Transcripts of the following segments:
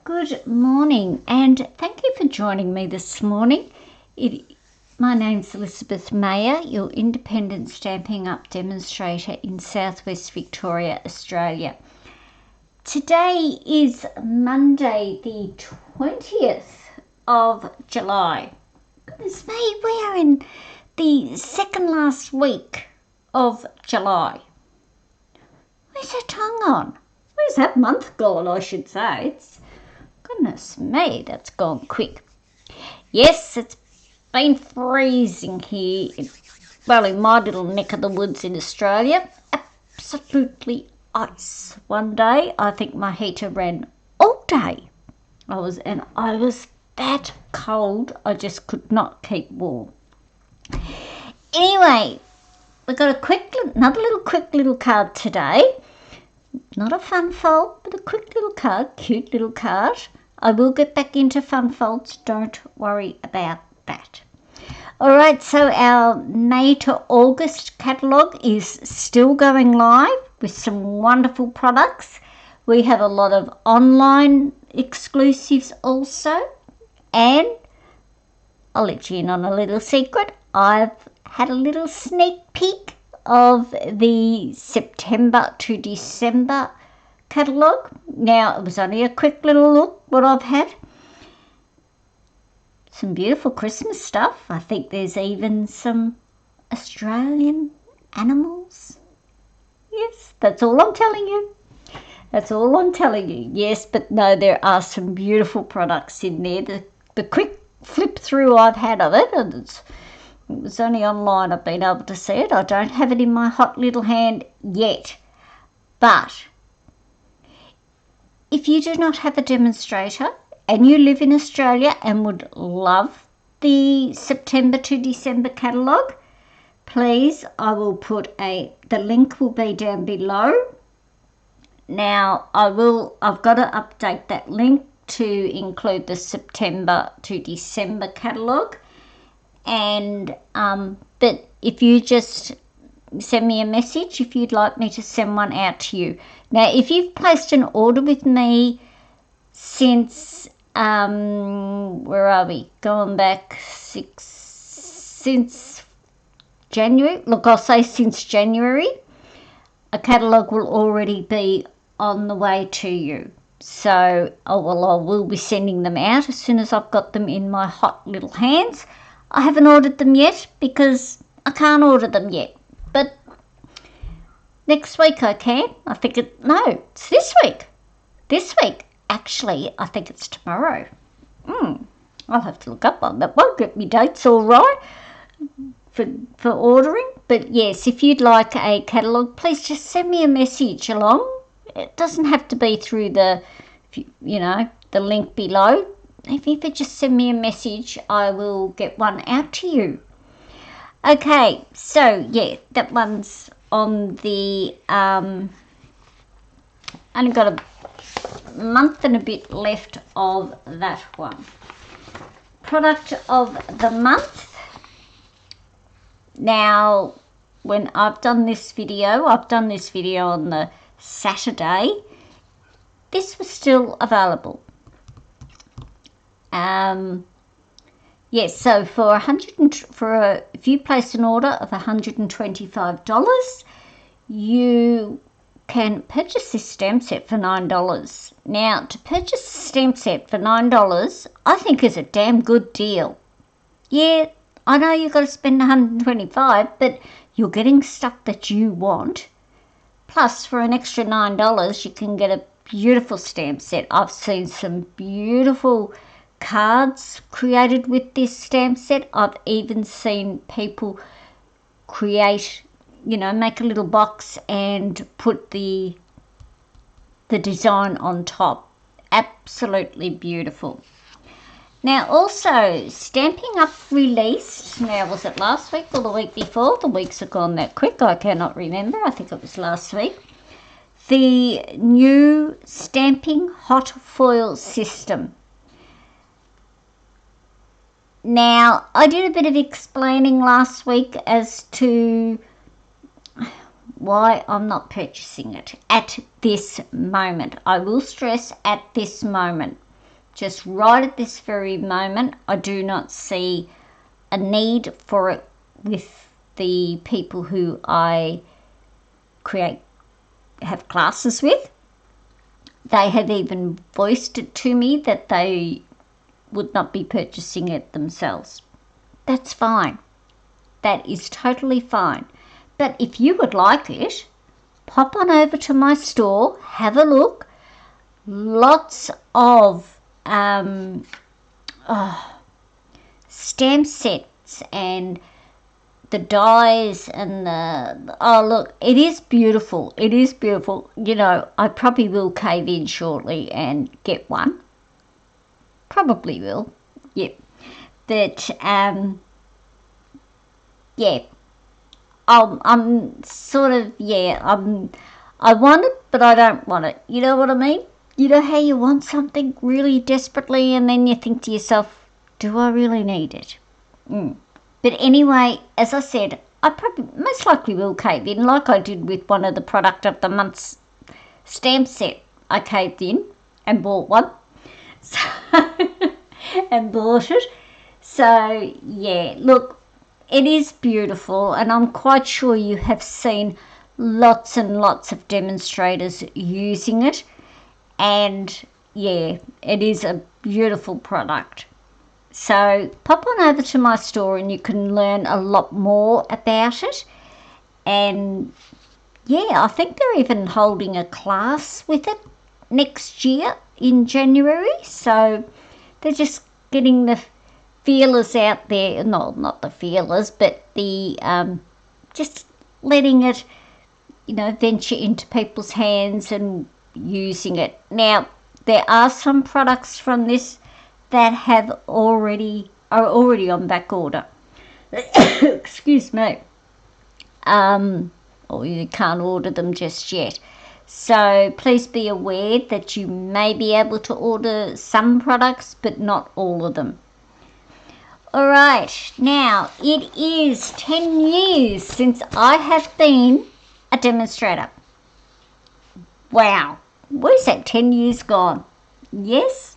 Good morning, and thank you for joining me this morning. My name's Elizabeth Mayer, your independent Stampin' Up demonstrator in Southwest Victoria, Australia. Today is Monday the 20th of July. Goodness me, we are in the second last week of July. Where's that tongue gone? Where's that month gone, I should say? Goodness me, that's gone quick. Yes, it's been freezing here, in my little neck of the woods in Australia. Absolutely ice. One day, I think my heater ran all day. I was that cold, I just could not keep warm. Anyway, we got another quick little card today. Not a fun fold, but a quick little card, cute little card. I will get back into fun folds, don't worry about that. Alright, so our May to August catalogue is still going live with some wonderful products. We have a lot of online exclusives also, and I'll let you in on a little secret. I've had a little sneak peek of the September to December catalogue. Now, it was only a quick little look what I've had. Some beautiful Christmas stuff. I think there's even some Australian animals. Yes, that's all I'm telling you. That's all I'm telling you. Yes, but no, there are some beautiful products in there. The quick flip through I've had of it, and it was only online I've been able to see it. I don't have it in my hot little hand yet. But if you do not have a demonstrator and you live in Australia and would love the September to December catalogue, please, I will put the link will be down below. Now, I've got to update that link to include the September to December catalogue. And but if you just send me a message if you'd like me to send one out to you. Now, if you've placed an order with me since where are we? Going back since January. Look, I'll say since January, a catalogue will already be on the way to you. So, I will be sending them out as soon as I've got them in my hot little hands. I haven't ordered them yet because I can't order them yet. But next week I can. It's this week. This week, actually, I think it's tomorrow. I'll have to look up on that one, get me dates all right for ordering. But yes, if you'd like a catalogue, please just send me a message along. It doesn't have to be through the link below. If you could just send me a message, I will get one out to you. Okay, so yeah, that one's on the only got a month and a bit left of that one. Product of the month. Now, when I've done this video on the Saturday. This was still available. Yes, so if you place an order of $125, you can purchase this stamp set for $9. Now, to purchase a stamp set for $9, I think is a damn good deal. Yeah, I know you've got to spend $125, but you're getting stuff that you want. Plus, for an extra $9, you can get a beautiful stamp set. I've seen some beautiful cards created with this stamp set. I've even seen people create, make a little box and put the design on top. Absolutely beautiful. Now, also, Stampin' Up released, now was it last week or the week before? The weeks have gone that quick, I cannot remember. I think it was last week. The new stamping hot foil system. Now, I did a bit of explaining last week as to why I'm not purchasing it at this moment. I will stress at this moment. just right at this very moment, I do not see a need for it with the people who I have classes with. They have even voiced it to me that they would not be purchasing it themselves. That's fine. That is totally fine. But if you would like it, pop on over to my store, have a look. Lots of stamp sets and the dies and look, it is beautiful. It is beautiful. You know, I probably will cave in shortly and get one. Probably will. Yep. But yeah. I'm sort of, I want it, but I don't want it. You know what I mean? You know how you want something really desperately and then you think to yourself, do I really need it? But anyway, as I said, I probably most likely will cave in like I did with one of the product of the month's stamp set. I caved in and bought one. So and bought it. So yeah, look, it is beautiful, and I'm quite sure you have seen lots and lots of demonstrators using it, and yeah, it is a beautiful product. So pop on over to my store and you can learn a lot more about it. And yeah, I think they're even holding a class with it next year in January. So they're just getting the feelers out there. No, not the feelers, but the just letting it, venture into people's hands and using it. Now, there are some products from this that are already on back order. Excuse me. Or you can't order them just yet. So please be aware that you may be able to order some products, but not all of them. All right, now it is 10 years since I have been a demonstrator. Wow, where's that 10 years gone? Yes?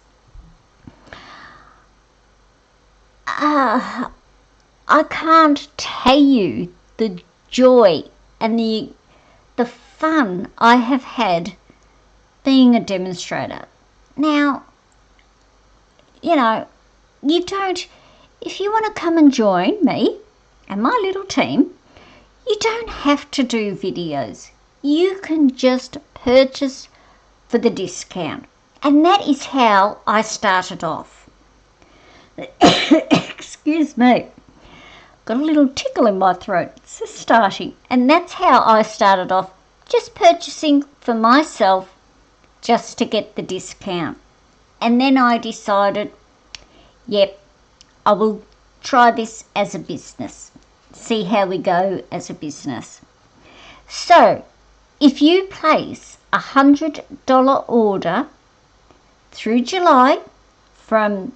I can't tell you the joy and the fun I have had being a demonstrator. Now, you don't, if you want to come and join me and my little team, you don't have to do videos. You can just purchase for the discount. And that is how I started off. Excuse me. Got a little tickle in my throat. It's just starting. And that's how I started off, just purchasing for myself just to get the discount. And then I decided, yep, I will try this as a business. See how we go as a business. So, if you place a $100 order through July from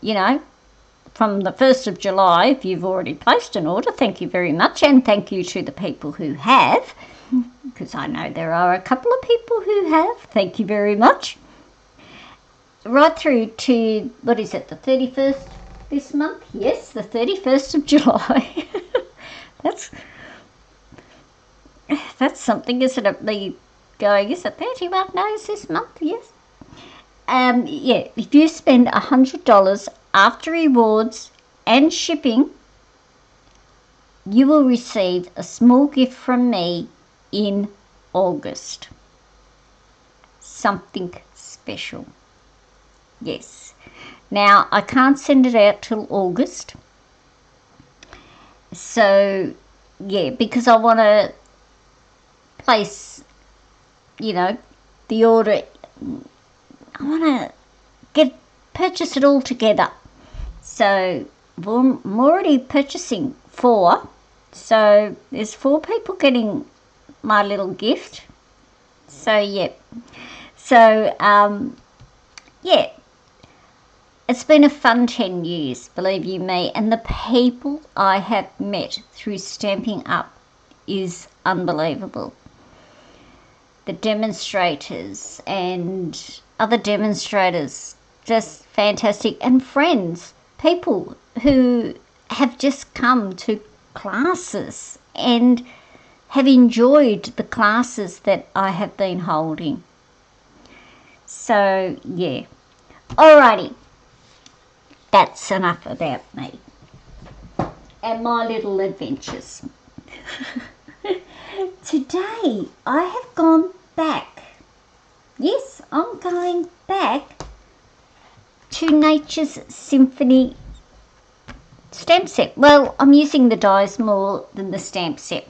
the 1st of July, if you've already placed an order, thank you very much, and thank you to the people who have, because I know there are a couple of people who have, thank you very much. Right through to, what is it, the 31st this month? Yes, the 31st of July. That's something, isn't it? Is it 31 days this month? Yes. If you spend $100 after rewards and shipping, you will receive a small gift from me in August. Something special. Yes. Now, I can't send it out till August. So, yeah, because I want to place, the order. I want to purchase it all together. So I'm already purchasing 4. So there's 4 people getting my little gift. So yep. So it's been a fun 10 years, believe you me, and the people I have met through Stamping Up is unbelievable. The demonstrators and other demonstrators just fantastic. And friends, people who have just come to classes and have enjoyed the classes that I have been holding. So, yeah. Alrighty. That's enough about me and my little adventures. Today, I have gone back. Yes, I'm going back to Nature's Symphony stamp set. Well, I'm using the dies more than the stamp set.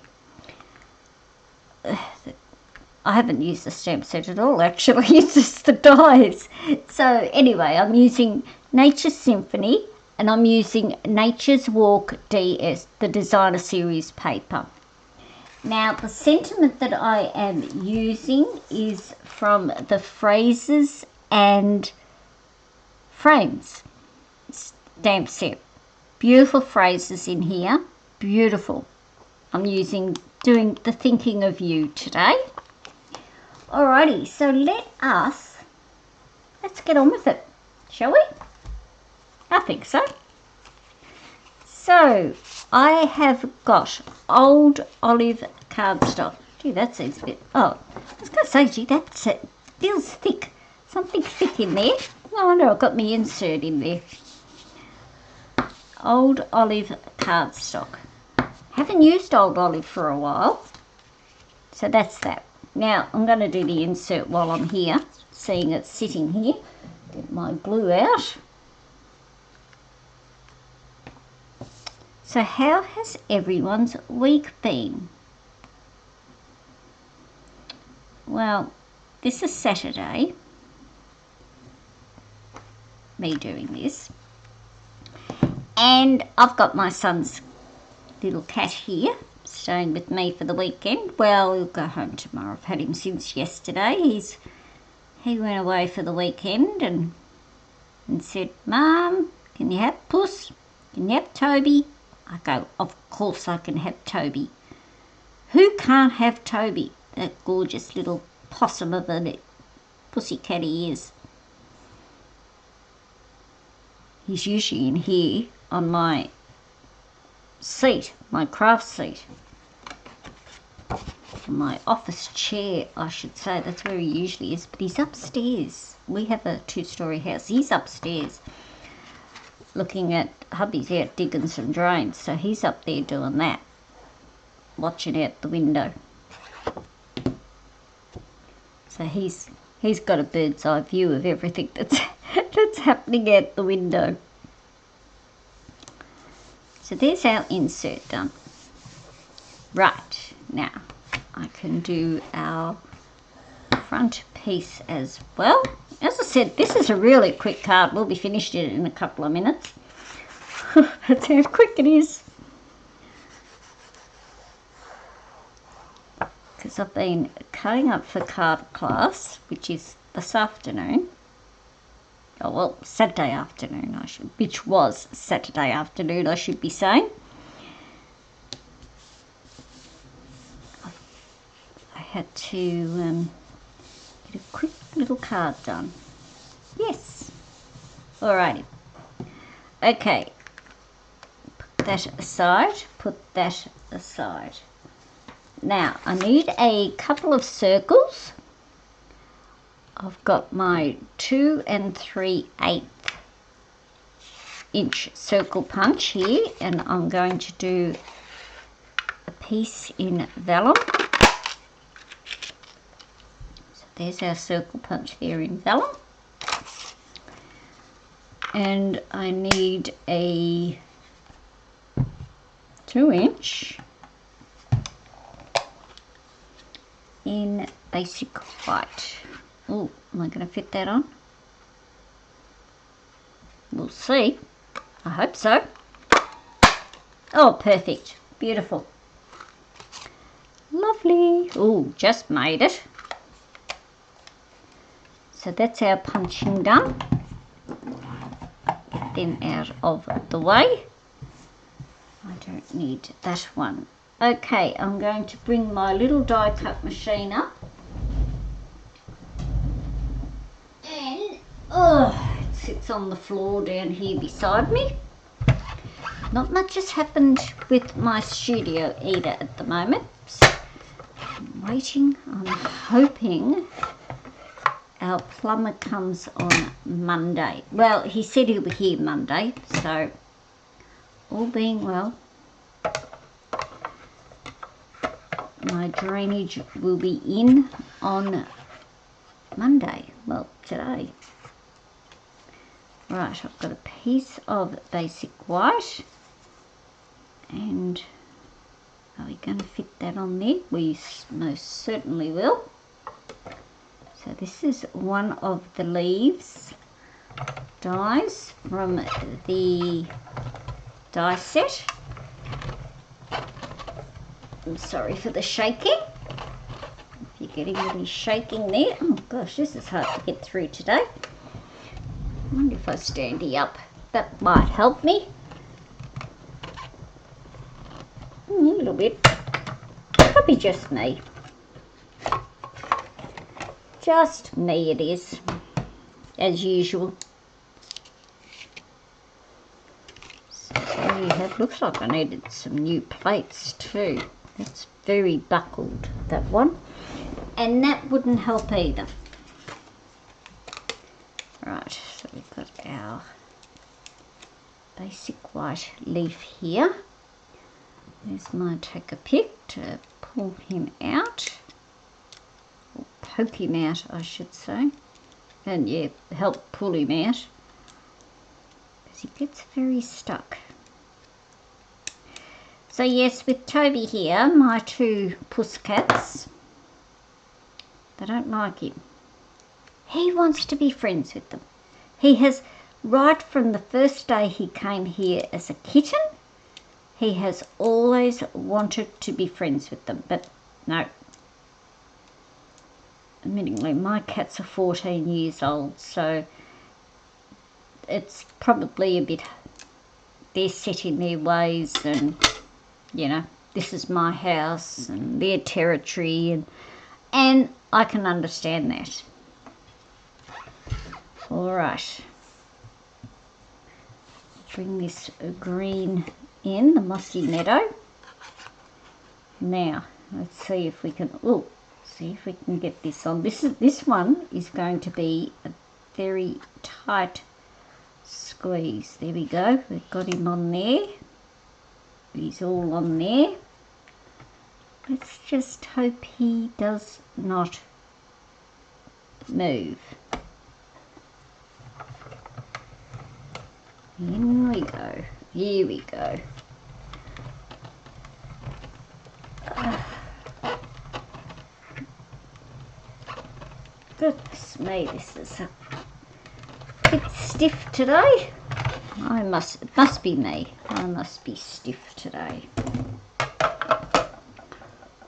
I haven't used the stamp set at all, actually. It's just the dies. So anyway, I'm using Nature's Symphony and I'm using Nature's Walk DS, the Designer Series paper. Now, the sentiment that I am using is from the Phrases and Frames stamp set. Beautiful phrases in here. Beautiful. I'm doing the Thinking of You today. Alrighty, so let's get on with it, shall we? I think so. So, I have got old olive cardstock. Gee, that seems a bit... Oh, I was going to say, gee, that's it. Feels thick. Something thick in there. No wonder I've got my insert in there. Old olive cardstock. Haven't used old olive for a while. So that's that. Now, I'm going to do the insert while I'm here, seeing it's sitting here. Get my glue out. So how has everyone's week been? Well, this is Saturday, me doing this. And I've got my son's little cat here, staying with me for the weekend. Well, he'll go home tomorrow. I've had him since yesterday. He went away for the weekend and said, "Mum, can you have Puss? Can you have Toby?" I go, "Of course I can have Toby. Who can't have Toby? That gorgeous little possum of a pussycat he is." He's usually in here on my seat, my craft seat. My office chair, I should say. That's where he usually is. But he's upstairs. We have a 2-story house. He's upstairs looking at hubby's out digging some drains. So he's up there doing that, watching out the window. So he's got a bird's eye view of everything that's happening out the window. So there's our insert done. Right, now I can do our front piece as well. As I said, this is a really quick card. We'll be finished in a couple of minutes. That's how quick it is. Because I've been cutting up for card class, which is this afternoon. Oh, well, Saturday afternoon, which was Saturday afternoon, I should be saying. I had to get a quick little card done. Yes. Alrighty. Okay. Put that aside. Put that aside. Now, I need a couple of circles. I've got my 2 3/8 inch circle punch here, and I'm going to do a piece in vellum. So there's our circle punch there in vellum. And I need a 2-inch in basic white. Oh, am I going to fit that on? We'll see. I hope so. Oh, perfect. Beautiful. Lovely. Oh, just made it. So that's our punching done. Get them out of the way. I don't need that one. Okay, I'm going to bring my little die cut machine up. And, oh, it's sits on the floor down here beside me. Not much has happened with my studio either at the moment. So I'm waiting, I'm hoping our plumber comes on Monday. Well, he said he'll be here Monday, so all being well, my drainage will be in on Monday. Well, today. Right, I've got a piece of basic white, and are we going to fit that on there? We most certainly will. So this is one of the leaves dies from the die set. I'm sorry for the shaking. If you're getting any shaking there. Oh gosh, this is hard to get through today. I wonder if I stand you up, that might help me. A little bit. Probably just me. Just me it is, as usual. So there you have. Looks like I needed some new plates too. That's very buckled, that one. And that wouldn't help either. Right, so we've got our basic white leaf here. There's my take a pick to pull him out, or poke him out I should say, and yeah, help pull him out because he gets very stuck. So yes, with Toby here, my two pussycats, they don't like him. He wants to be friends with them. He has, right from the first day he came here as a kitten, he has always wanted to be friends with them, but no. Admittingly, my cats are 14 years old, so it's probably a bit, they're set in their ways, and, you know, this is my house and their territory, and I can understand that. All right, bring this green in, the mossy meadow. Now, let's see if we can, see if we can get this on. This one is going to be a very tight squeeze. There we go, we've got him on there. He's all on there. Let's just hope he does not move. In we go. Here we go. Goodness me, this is a bit stiff today. It must be me. I must be stiff today.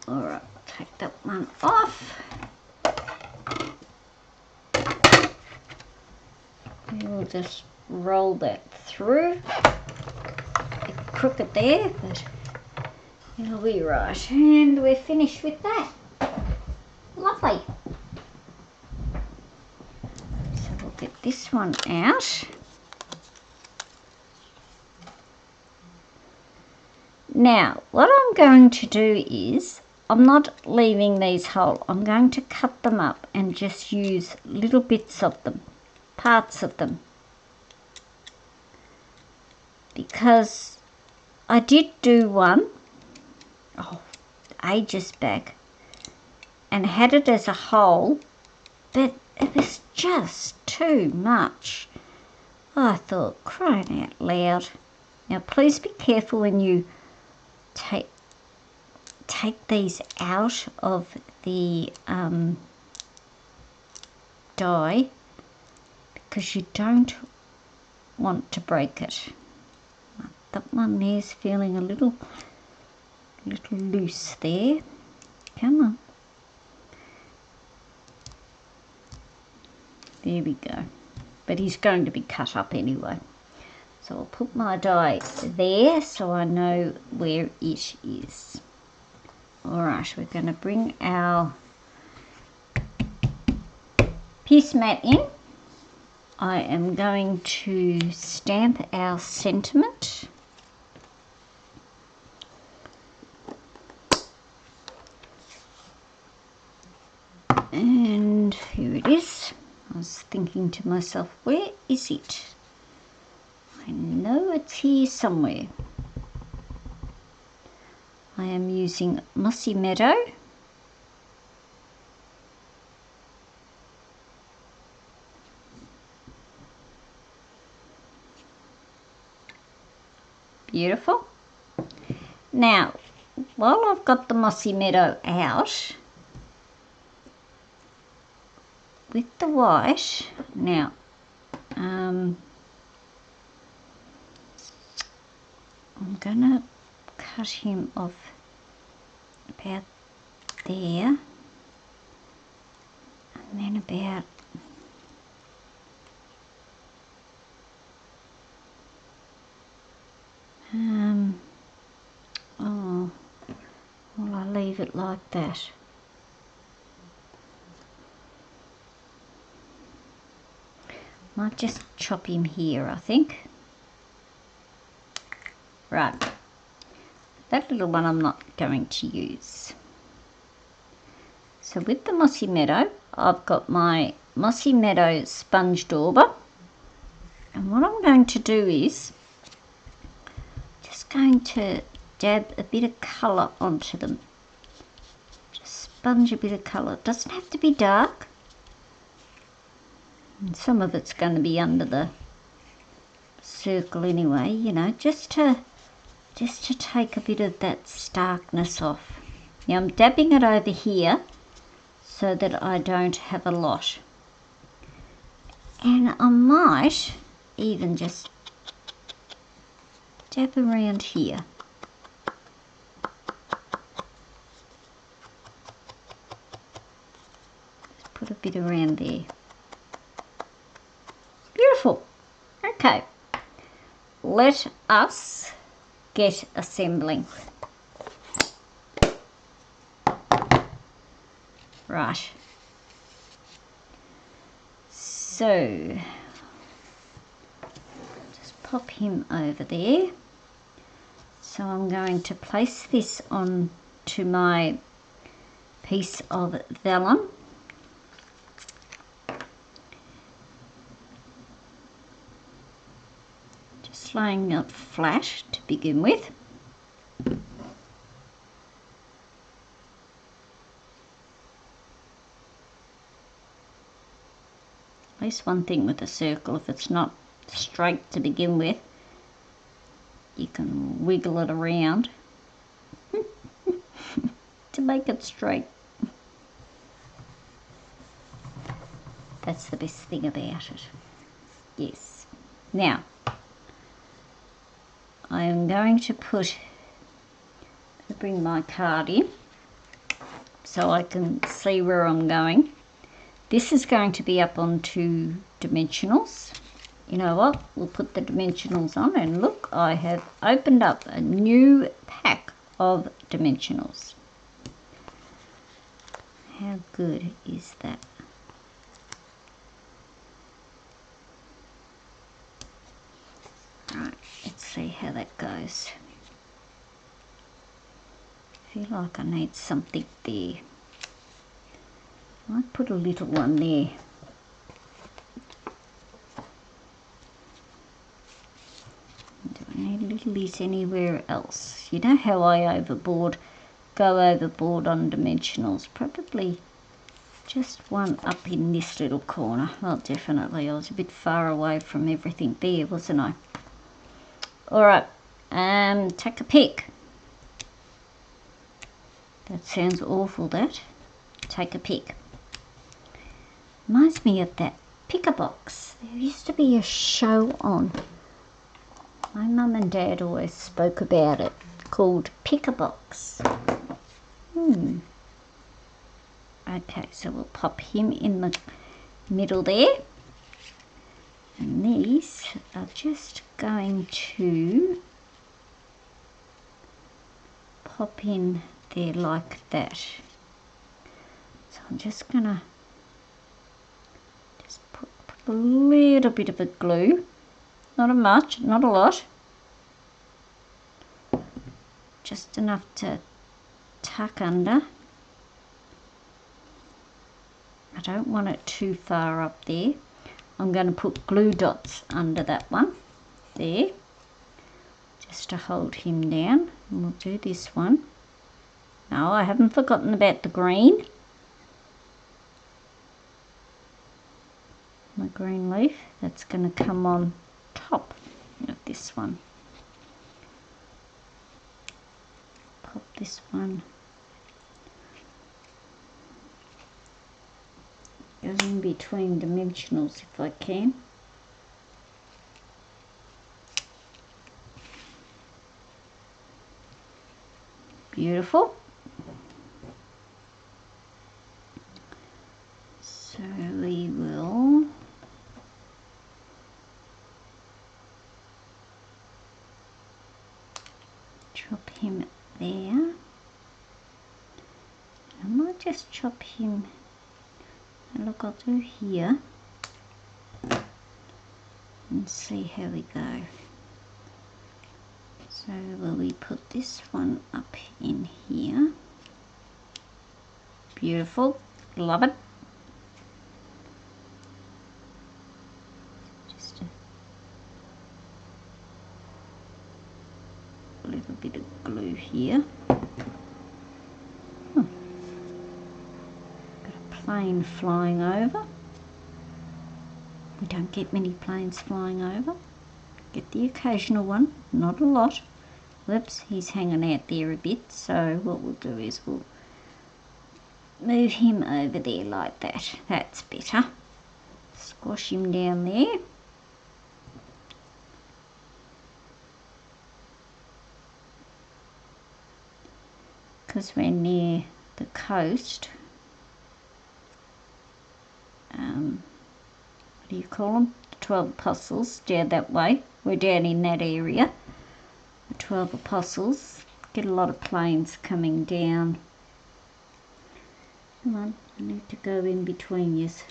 Alright, take that one off. We'll just roll that through. A bit crooked there, but it'll be right. And we're finished with that. Lovely. So we'll get this one out. Now, what I'm going to do is, I'm not leaving these whole. I'm going to cut them up and just use little bits of them, parts of them. Because I did do one, ages back, and had it as a whole, but it was just too much. I thought, crying out loud. Now please be careful when you take these out of the die, because you don't want to break it. That one there's feeling a little loose there. Come on. There we go. But he's going to be cut up anyway. So I'll put my die there so I know where it is. Alright, we're going to bring our piece mat in. I am going to stamp our sentiment. And here it is. I was thinking to myself, where is it? I know it's here somewhere. I am using Mossy Meadow. Beautiful. Now, while I've got the Mossy Meadow out, with the white, now, I'm going to cut him off about there, and then about oh, well, I'll leave it like that. Might just chop him here, I think. Right, that little one I'm not going to use. So with the Mossy Meadow, I've got my Mossy Meadow sponge dauber, and what I'm going to do is just going to dab a bit of colour onto them. Just sponge a bit of colour. It doesn't have to be dark. And some of it's going to be under the circle anyway, you know, just to take a bit of that starkness off. Now I'm dabbing it over here so that I don't have a lot. And I might even just dab around here. Just put a bit around there. Beautiful. Okay, let us get assembling. Right. So just pop him over there. So I'm going to place this on to my piece of vellum. Just laying it flat to begin with. At least one thing with a circle, if it's not straight to begin with, you can wiggle it around to make it straight. That's the best thing about it. Yes. Now, I am going to bring my card in so I can see where I'm going. This is going to be up on 2 dimensionals. You know what? We'll put the dimensionals on, and look, I have opened up a new pack of dimensionals. How good is that? Right, let's see how that goes. I feel like I need something there. I might put a little one there. Do I need littlies anywhere else? You know how I go overboard on dimensionals. Probably just one up in this little corner. Well, definitely. I was a bit far away from everything there, wasn't I? Alright, take a pick. That sounds awful, that. Take a pick. Reminds me of that picker box. There used to be a show on. My mum and dad always spoke about it, called Picker Box. Okay, so we'll pop him in the middle there. And these are just going to pop in there like that. So I'm just gonna put a little bit of a glue, not a much, not a lot, just enough to tuck under. I don't want it too far up there. I'm going to put glue dots under that one there, just to hold him down. And we'll do this one. No, I haven't forgotten about the green. My green leaf, that's going to come on top of this one. Pop this one. Goes in between dimensionals if I can. Beautiful. So we will chop him there. I might just chop him. Look, I'll do here and see how we go. So will we put this one up in here? Beautiful, love it. Just a little bit of glue here. Plane flying over. We don't get many planes flying over. Get the occasional one, not a lot. Whoops, he's hanging out there a bit, so what we'll do is we'll move him over there like that. That's better. Squash him down there. Because we're near the coast. What do you call them? The 12 Apostles, down that way. We're down in that area. The 12 Apostles. Get a lot of planes coming down. Come on, I need to go in between yous.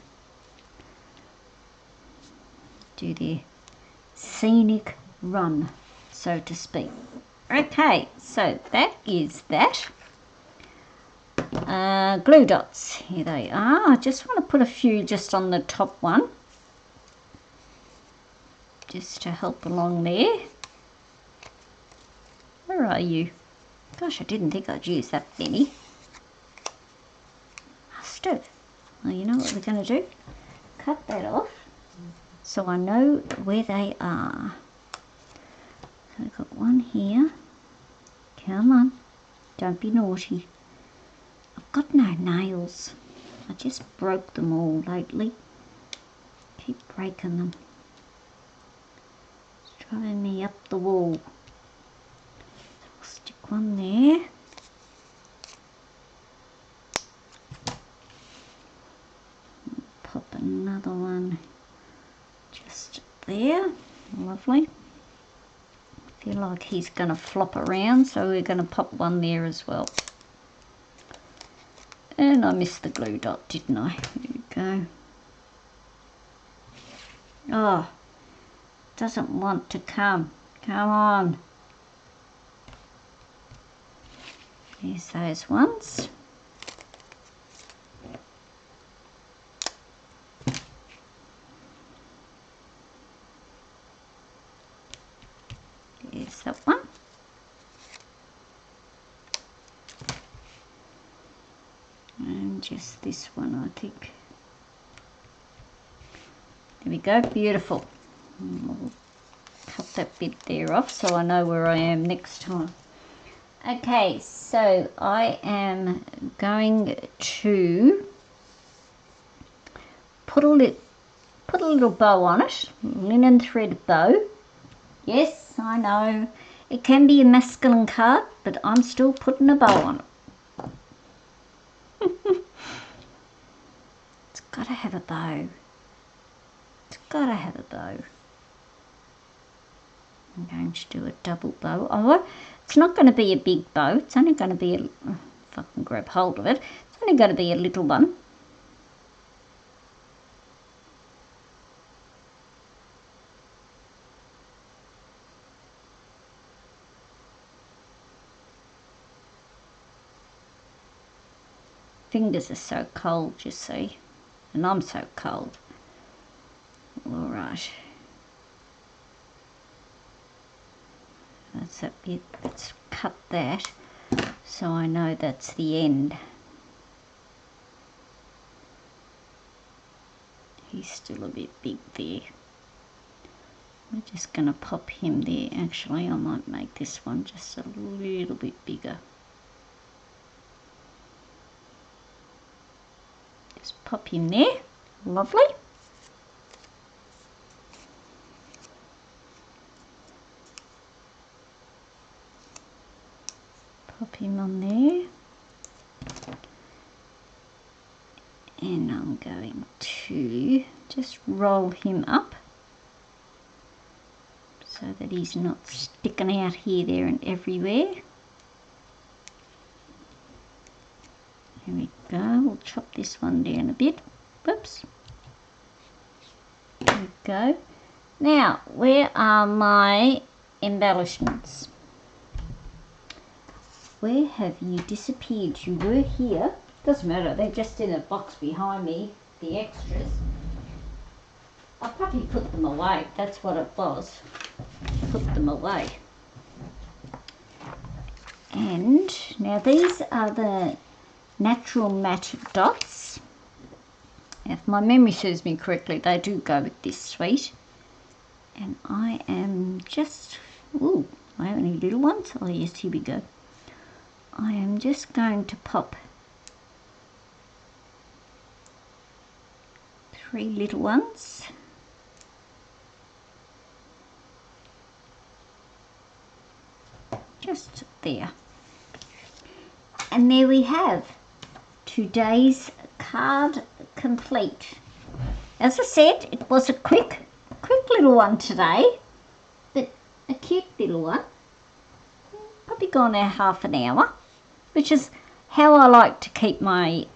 Do their scenic run, so to speak. Okay, so that is that. Glue dots, here they are. I just want to put a few just on the top one, just to help along there. Where are you? Gosh, I didn't think I'd use that many. Must have. Well, you know what we're going to do? Cut that off so I know where they are. So I've got one here. Come on, don't be naughty. I've got no nails. I just broke them all lately. Keep breaking them. It's driving me up the wall. So I'll stick one there. Pop another one just there. Lovely. I feel like he's going to flop around, so we're going to pop one there as well. And I missed the glue dot, didn't I? There we go. Oh, doesn't want to come. Come on. There's those ones. There's that one. And just this one, I think. There we go, beautiful. I'll cut that bit there off so I know where I am next time. Okay, so I am going to put a little bow on it, linen thread bow. Yes, I know, it can be a masculine card, but I'm still putting a bow on it. It's got to have a bow. It's got to have a bow. I'm going to do a double bow. Oh, it's not going to be a big bow. It's only going to be a... If I can grab hold of it. It's only going to be a little one. Fingers are so cold, you see, and I'm so cold. All right. That's a bit, let's cut that so I know that's the end. He's still a bit big there. We're just going to pop him there. Actually, I might make this one just a little bit bigger. Just pop him there. Lovely. Pop him on there. And I'm going to just roll him up so that he's not sticking out here, there and everywhere. Here we go. We'll chop this one down a bit. Whoops. There we go. Now, where are my embellishments? Where have you disappeared? You were here. Doesn't matter, they're just in a box behind me, the extras. I probably put them away, that's what it was. Put them away. And now these are the natural matte dots. If my memory serves me correctly, they do go with this suite. And I am just, ooh, I have any little ones? Oh yes, here we go. I am just going to pop 3 little ones. Just there. And there we have today's card complete. As I said, it was a quick little one today, but a cute little one. Probably gone out half an hour, which is how I like to keep my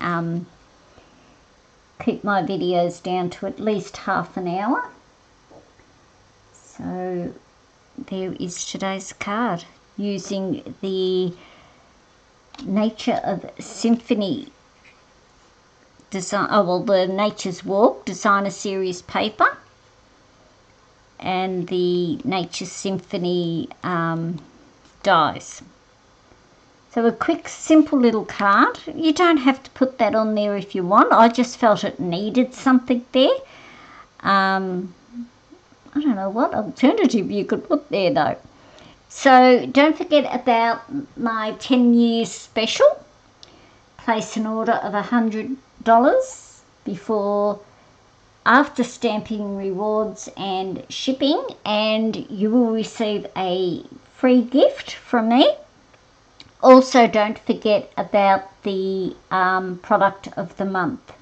videos down to at least half an hour. So there is today's card using the Nature of Symphony design, the Nature's Walk Designer Series paper and the Nature Symphony dies. So a quick, simple little card. You don't have to put that on there if you want. I just felt it needed something there. I don't know what alternative you could put there though. So don't forget about my 10 years special. Place an order of $100 before, after stamping, rewards and shipping, and you will receive a free gift from me. Also, don't forget about the product of the month.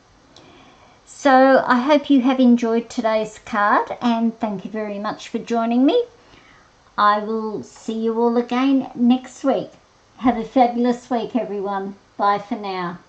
So I hope you have enjoyed today's card, and thank you very much for joining me. I will see you all again next week. Have a fabulous week, everyone. Bye for now.